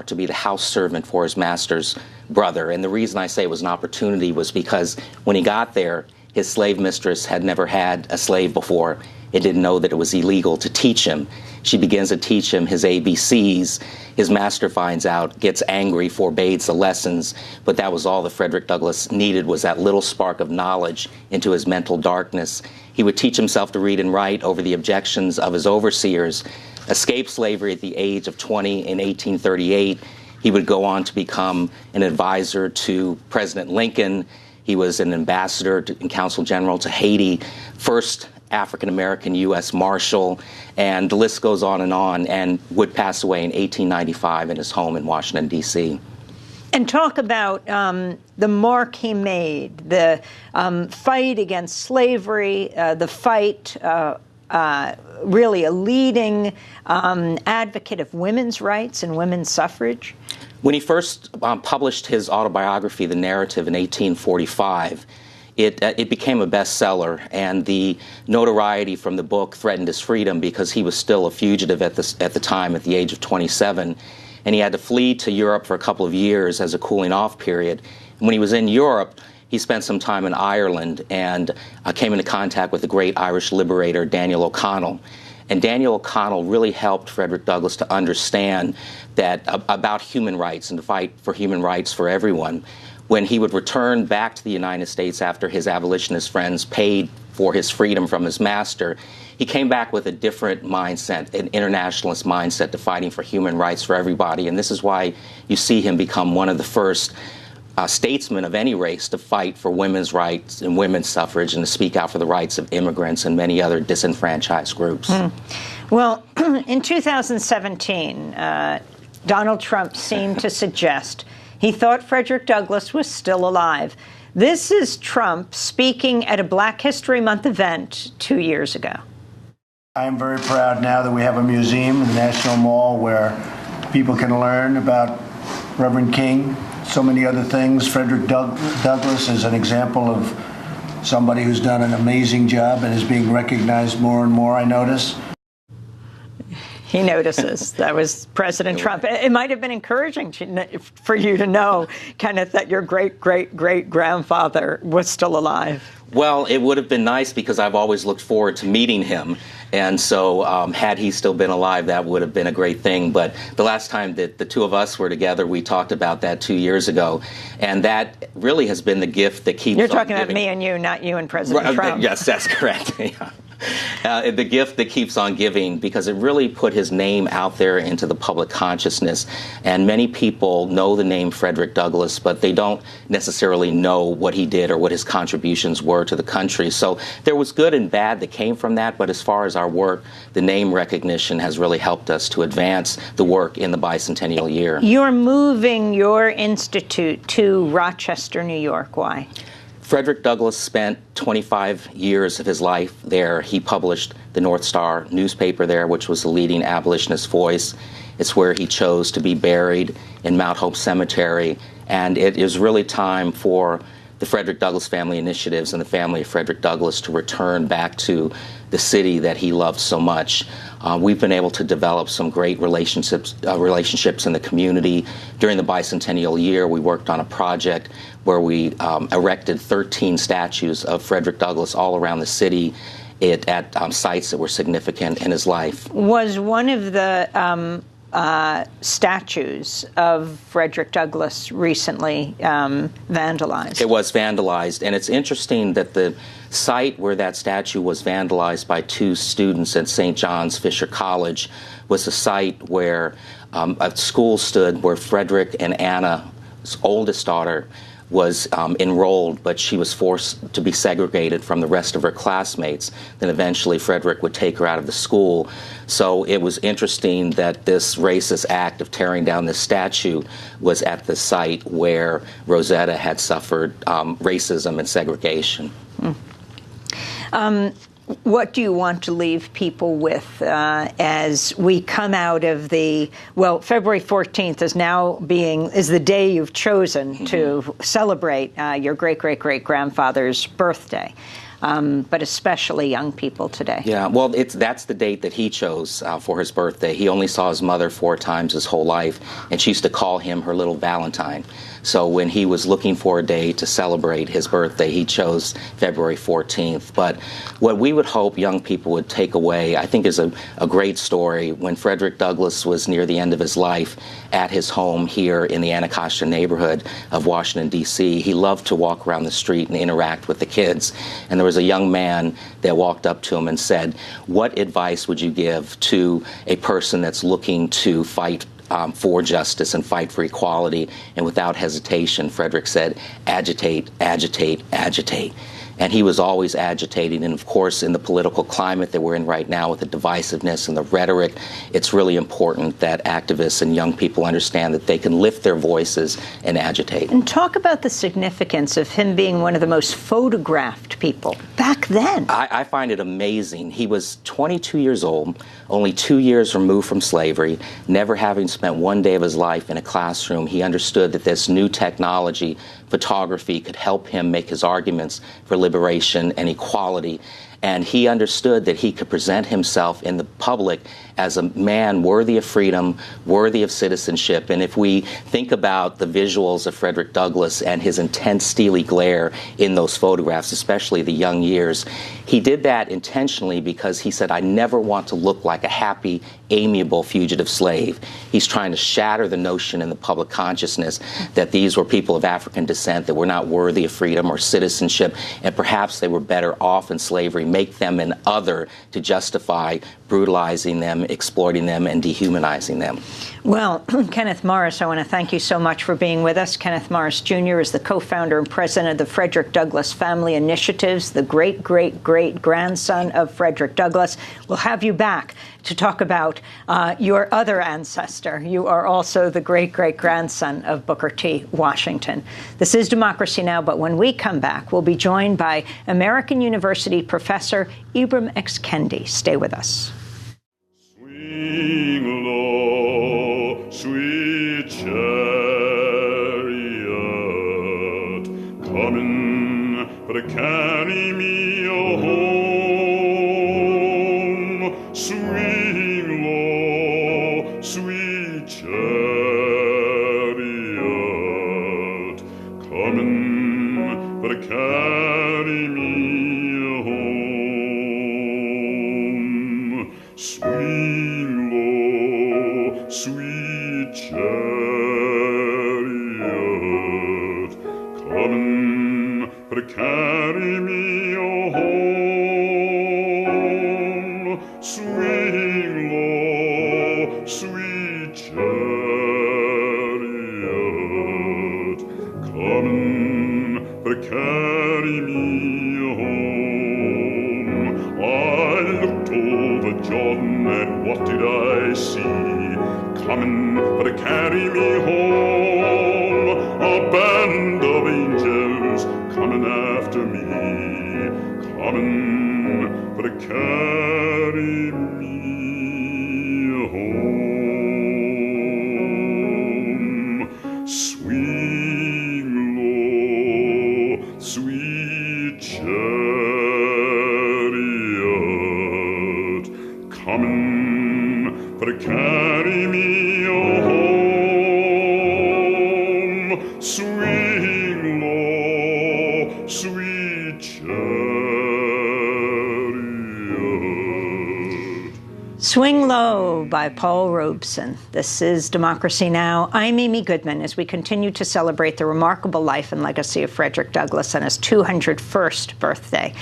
to be the house servant for his master's brother. And the reason I say it was an opportunity was because when he got there, his slave mistress had never had a slave before and didn't know that it was illegal to teach him. She begins to teach him his ABCs. His master finds out, gets angry, forbids the lessons, but that was all that Frederick Douglass needed, was that little spark of knowledge into his mental darkness. He would teach himself to read and write over the objections of his overseers, escaped slavery at the age of 20 in 1838. He would go on to become an advisor to President Lincoln. He was an ambassador and consul general to Haiti, first African-American U.S. Marshal, and the list goes on, and would pass away in 1895 in his home in Washington, D.C. And talk about the mark he made, the fight against slavery, the fight, really a leading advocate of women's rights and women's suffrage. When he first published his autobiography, The Narrative, in 1845, it became a bestseller, and the notoriety from the book threatened his freedom because he was still a fugitive at the time, at the age of 27, and he had to flee to Europe for a couple of years as a cooling off period. And when he was in Europe, he spent some time in Ireland and came into contact with the great Irish liberator Daniel O'Connell. And Daniel O'Connell really helped Frederick Douglass to understand that about human rights and to fight for human rights for everyone. When he would return back to the United States after his abolitionist friends paid for his freedom from his master, he came back with a different mindset, an internationalist mindset to fighting for human rights for everybody. And this is why you see him become one of the first statesmen of any race to fight for women's rights and women's suffrage and to speak out for the rights of immigrants and many other disenfranchised groups. Well, in 2017, Donald Trump seemed to suggest he thought Frederick Douglass was still alive. This is Trump speaking at a Black History Month event 2 years ago. I am very proud now that we have a museum in the National Mall where people can learn about Reverend King, so many other things. Frederick Douglass is an example of somebody who's done an amazing job and is being recognized more and more, I notice. He notices. That was President Trump. It might have been encouraging for you to know, Kenneth, that your great-great-great-grandfather was still alive. Well, it would have been nice because I've always looked forward to meeting him. And so had he still been alive, that would have been a great thing. But the last time that the two of us were together, we talked about that 2 years ago. And that really has been the gift that keeps on giving. You're talking about me and you, not you and President Trump. Yes, that's correct. Yeah. The gift that keeps on giving, because it really put his name out there into the public consciousness. And many people know the name Frederick Douglass, but they don't necessarily know what he did or what his contributions were to the country. So there was good and bad that came from that. But as far as our work, the name recognition has really helped us to advance the work in the bicentennial year. You're moving your institute to Rochester, New York. Why? Frederick Douglass spent 25 years of his life there. He published the North Star newspaper there, which was the leading abolitionist voice. It's where he chose to be buried in Mount Hope Cemetery. And it is really time for the Frederick Douglass Family Initiatives and the family of Frederick Douglass to return back to the city that he loved so much. We've been able to develop some great relationships in the community. During the bicentennial year, we worked on a project where we erected 13 statues of Frederick Douglass all around the city at sites that were significant in his life. Was one of the statues of Frederick Douglass recently vandalized? It was vandalized, and it's interesting that the site where that statue was vandalized by two students at St. John's Fisher College was the site where a school stood where Frederick and Anna's oldest daughter was enrolled, but she was forced to be segregated from the rest of her classmates. Then eventually Frederick would take her out of the school. So it was interesting that this racist act of tearing down this statue was at the site where Rosetta had suffered racism and segregation. What do you want to leave people with as we come out of February 14th is the day you've chosen to celebrate your great-great-great-grandfather's birthday. But especially young people today. Yeah, well, that's the date that he chose for his birthday. He only saw his mother 4 times his whole life, and she used to call him her little Valentine. So when he was looking for a day to celebrate his birthday, he chose February 14th. But what we would hope young people would take away, I think, is a great story. When Frederick Douglass was near the end of his life at his home here in the Anacostia neighborhood of Washington, D.C., he loved to walk around the street and interact with the kids. And there was a young man that walked up to him and said, "What advice would you give to a person that's looking to fight for justice and fight for equality?" And without hesitation, Frederick said, "Agitate, agitate, agitate." And he was always agitating. And of course, in the political climate that we're in right now with the divisiveness and the rhetoric, it's really important that activists and young people understand that they can lift their voices and agitate. And talk about the significance of him being one of the most photographed people back then. I find it amazing. He was 22 years old, only 2 years removed from slavery, never having spent one day of his life in a classroom. He understood that this new technology, photography, could help him make his arguments for liberation and equality. And he understood that he could present himself in the public as a man worthy of freedom, worthy of citizenship. And if we think about the visuals of Frederick Douglass and his intense steely glare in those photographs, especially the young years, he did that intentionally because he said, "I never want to look like a happy, amiable fugitive slave." He's trying to shatter the notion in the public consciousness that these were people of African descent that were not worthy of freedom or citizenship, and perhaps they were better off in slavery, make them an other to justify brutalizing them, exploiting them, and dehumanizing them. Well, Kenneth Morris, I want to thank you so much for being with us. Kenneth Morris Jr. is the co-founder and president of the Frederick Douglass Family Initiatives, the great-great-great-grandson of Frederick Douglass. We'll have you back to talk about your other ancestor. You are also the great-great-grandson of Booker T. Washington. This is Democracy Now!, but when we come back, we'll be joined by American University professor Ibram X. Kendi. Stay with us. Swing low, sweet chariot, coming but carry me home. Swing low, sweet chariot, coming but carry me home. Swing low, sweet chariot, come but carry me home. Swing low, sweet chariot, come but carry me home. I looked over Jordan, and what did I see? Coming but carry me home, a band of angels coming after me, coming but carry me home. Swing low, sweet chariot, coming but carry me home. Swing low, sweet chariot. Swing Low by Paul Robeson. This is Democracy Now! I'm Amy Goodman as we continue to celebrate the remarkable life and legacy of Frederick Douglass on his 201st birthday.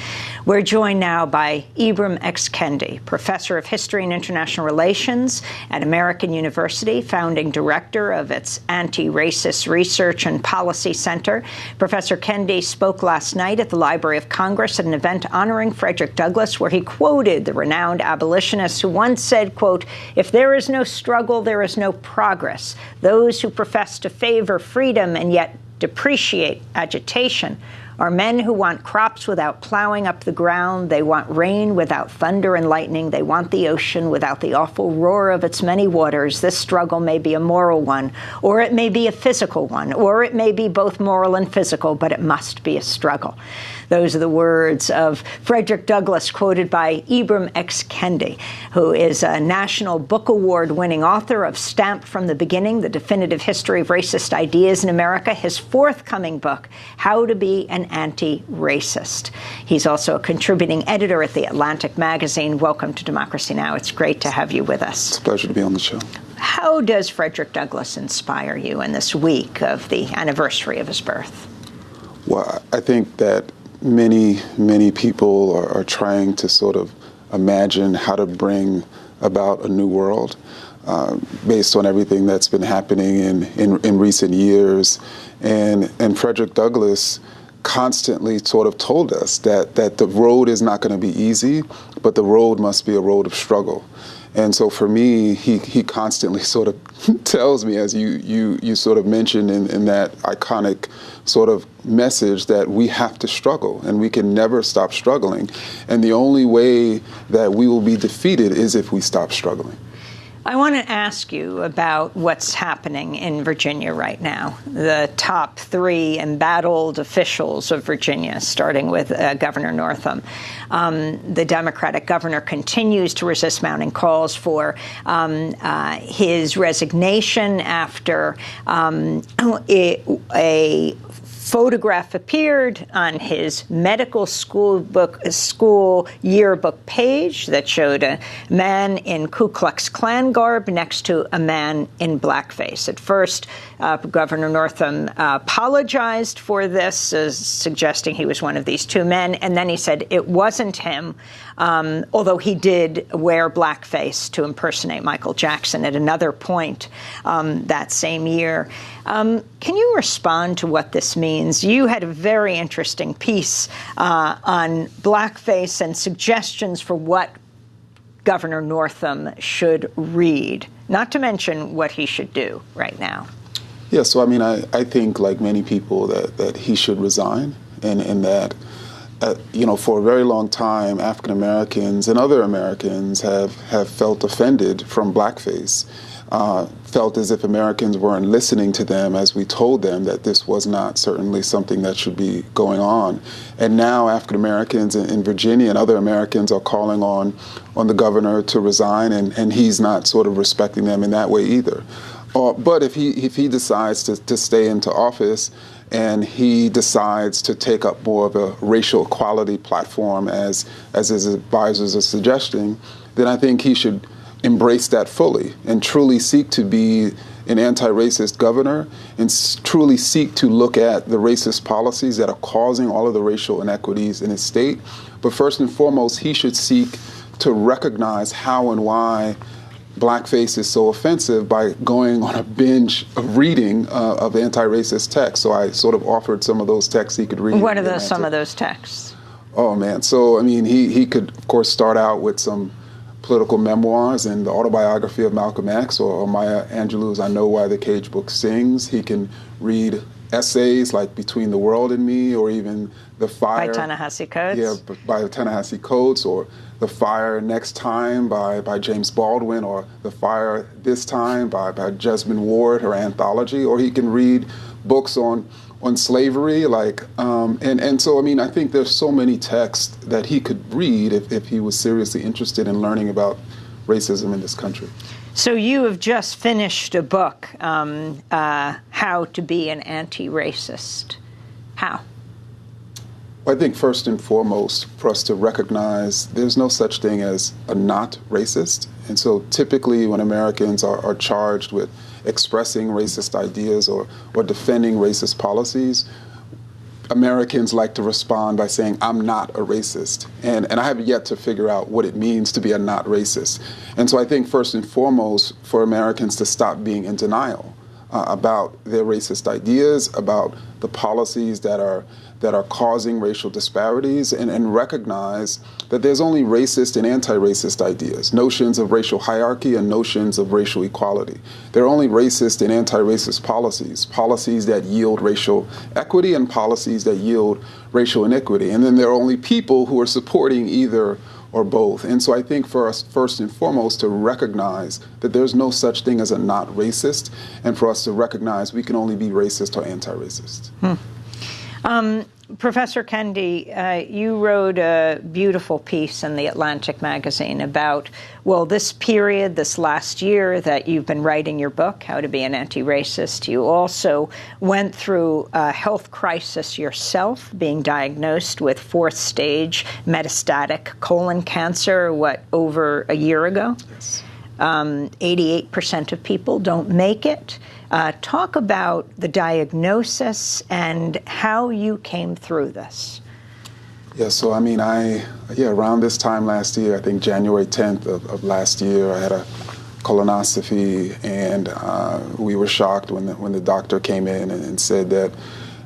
We're joined now by Ibram X. Kendi, professor of history and international relations at American University, founding director of its Anti-Racist Research and Policy Center. Professor Kendi spoke last night at the Library of Congress at an event honoring Frederick Douglass, where he quoted the renowned abolitionist who once said, quote, "If there is no struggle, there is no progress. Those who profess to favor freedom and yet depreciate agitation are men who want crops without plowing up the ground. They want rain without thunder and lightning. They want the ocean without the awful roar of its many waters. This struggle may be a moral one, or it may be a physical one, or it may be both moral and physical, but it must be a struggle. Those are the words of Frederick Douglass, quoted by Ibram X. Kendi, who is a National Book Award-winning author of Stamped from the Beginning, The Definitive History of Racist Ideas in America, his forthcoming book, How to Be an Anti-Racist. He's also a contributing editor at The Atlantic magazine. Welcome to Democracy Now! It's great to have you with us. It's a pleasure to be on the show. How does Frederick Douglass inspire you in this week of the anniversary of his birth? Well, I think that many people are trying to sort of imagine how to bring about a new world based on everything that's been happening in recent years. And Frederick Douglass constantly sort of told us that the road is not going to be easy, but the road must be a road of struggle. And so for me, he constantly sort of tells me, as you sort of mentioned in that iconic sort of message, that we have to struggle and we can never stop struggling. And the only way that we will be defeated is if we stop struggling. I want to ask you about what's happening in Virginia right now. The top three embattled officials of Virginia, starting with Governor Northam. The Democratic governor continues to resist mounting calls for his resignation after a photograph appeared on his medical school yearbook page that showed a man in Ku Klux Klan garb next to a man in blackface. At first, Governor Northam apologized for this, suggesting he was one of these two men, and then he said it wasn't him, although he did wear blackface to impersonate Michael Jackson at another point that same year. Can you respond to what this means? You had a very interesting piece on blackface and suggestions for what Governor Northam should read, not to mention what he should do right now. Yeah, so I mean, I think, like many people, that he should resign, and that, for a very long time, African Americans and other Americans have felt offended from blackface. Felt as if Americans weren't listening to them as we told them that this was not certainly something that should be going on. And now African Americans in Virginia and other Americans are calling on the governor to resign, and he's not sort of respecting them in that way either. But if he decides to stay into office and he decides to take up more of a racial equality platform as his advisors are suggesting, then I think he should embrace that fully and truly seek to be an anti-racist governor and truly seek to look at the racist policies that are causing all of the racial inequities in his state. But first and foremost, he should seek to recognize how and why blackface is so offensive by going on a binge of reading of anti-racist texts. So I sort of offered some of those texts he could read. What are some of those texts? Oh, man. So, I mean, he could, of course, start out with some political memoirs and the autobiography of Malcolm X, or Maya Angelou's I Know Why the Cage Book Sings. He can read essays like Between the World and Me, or even The Fire. By Ta-Nehisi Coates? Yeah, by Ta-Nehisi Coates, or The Fire Next Time by James Baldwin, or The Fire This Time by Jesmyn Ward, her anthology. Or he can read books on slavery, and so, I mean, I think there's so many texts that he could read if he was seriously interested in learning about racism in this country. So you have just finished a book, How to Be an Anti-Racist. How? Well, I think first and foremost for us to recognize there's no such thing as a not racist. And so typically when Americans are charged with expressing racist ideas or defending racist policies, Americans like to respond by saying, I'm not a racist. And I have yet to figure out what it means to be a not racist. And so I think first and foremost for Americans to stop being in denial about their racist ideas, about the policies that are causing racial disparities, and recognize that there's only racist and anti-racist ideas, notions of racial hierarchy and notions of racial equality. There are only racist and anti-racist policies, policies that yield racial equity and policies that yield racial inequity. And then there are only people who are supporting either or both. And so I think for us, first and foremost, to recognize that there's no such thing as a not racist, and for us to recognize we can only be racist or anti-racist. Professor Kendi, you wrote a beautiful piece in The Atlantic magazine about, well, this period, this last year that you've been writing your book, How to Be an Anti-Racist. You also went through a health crisis yourself, being diagnosed with 4th stage metastatic colon cancer, over a year ago? Yes. 88% of people don't make it. Talk about the diagnosis and how you came through this. Yeah, so I mean, around this time last year, I think January 10th of last year, I had a colonoscopy, and we were shocked when the doctor came in and said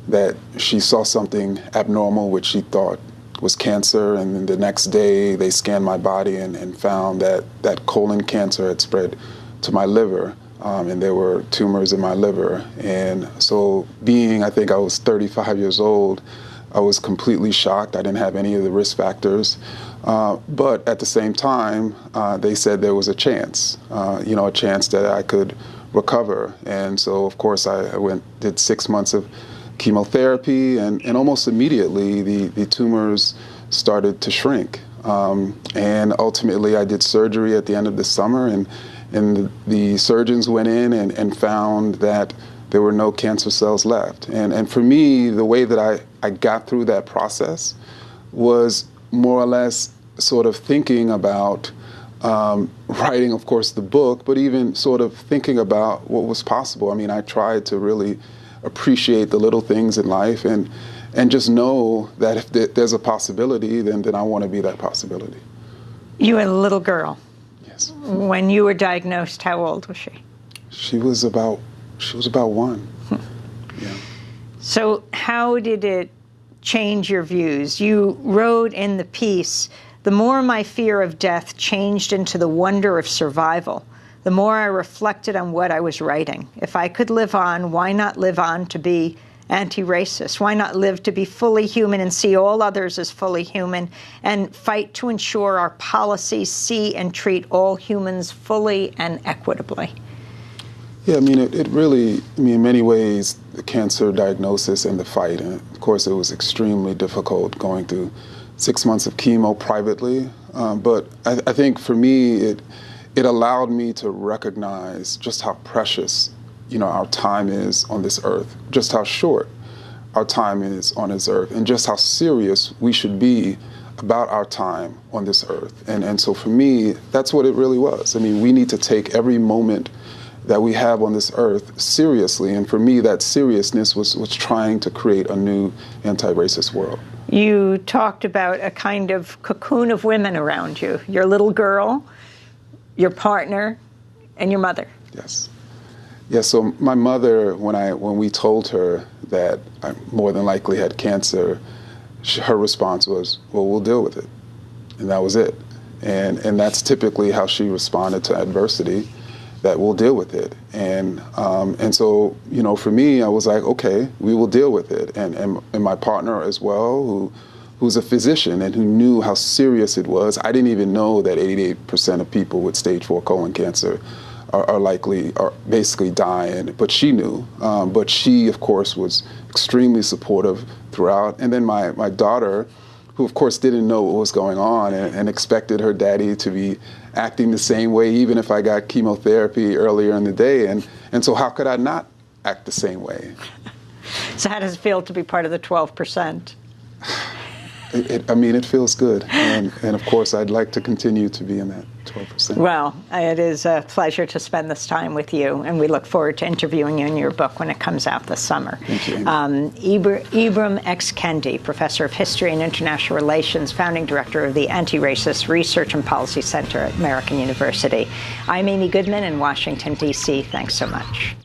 that she saw something abnormal, which she thought was cancer, and then the next day they scanned my body and found that colon cancer had spread to my liver. And there were tumors in my liver. And so I think I was 35 years old, I was completely shocked. I didn't have any of the risk factors. But at the same time, they said there was a chance, a chance that I could recover. And so, of course, I did 6 months of chemotherapy, and almost immediately the tumors started to shrink. And ultimately, I did surgery at the end of the summer, and the surgeons went in and found that there were no cancer cells left. And for me, the way that I got through that process was more or less sort of thinking about writing, of course, the book, but even sort of thinking about what was possible. I mean, I tried to really appreciate the little things in life and just know that if there's a possibility, then I want to be that possibility. You were a little girl. Yes. When you were diagnosed, how old was she? She was about 1. Yeah. So how did it change your views? You wrote in the piece, the more my fear of death changed into the wonder of survival, the more I reflected on what I was writing. If I could live on, why not live on to be anti-racist? Why not live to be fully human and see all others as fully human, and fight to ensure our policies see and treat all humans fully and equitably? Yeah, I mean, it really, in many ways, the cancer diagnosis and the fight, and of course it was extremely difficult going through 6 months of chemo privately, but I think for me, it allowed me to recognize just how precious our time is on this earth, just how short our time is on this earth, and just how serious we should be about our time on this earth. And so for me, that's what it really was. I mean, we need to take every moment that we have on this earth seriously. And for me, that seriousness was trying to create a new anti-racist world. You talked about a kind of cocoon of women around you, your little girl, your partner, and your mother. Yes. Yeah, so my mother, when we told her that I more than likely had cancer, her response was, well, we'll deal with it. And that was it. And that's typically how she responded to adversity, that we'll deal with it. And so, for me, I was like, okay, we will deal with it. And my partner as well, who's a physician and who knew how serious it was. I didn't even know that 88% of people with stage 4 colon cancer are basically dying, but she knew. But she, of course, was extremely supportive throughout. And then my daughter, who of course didn't know what was going on and expected her daddy to be acting the same way, even if I got chemotherapy earlier in the day. And so how could I not act the same way? So how does it feel to be part of the 12%? It feels good. And of course, I'd like to continue to be in that 12%. Well, it is a pleasure to spend this time with you, and we look forward to interviewing you in your book when it comes out this summer. Thank you. Ibram X. Kendi, Professor of History and International Relations, Founding Director of the Anti-Racist Research and Policy Center at American University. I'm Amy Goodman in Washington, D.C. Thanks so much.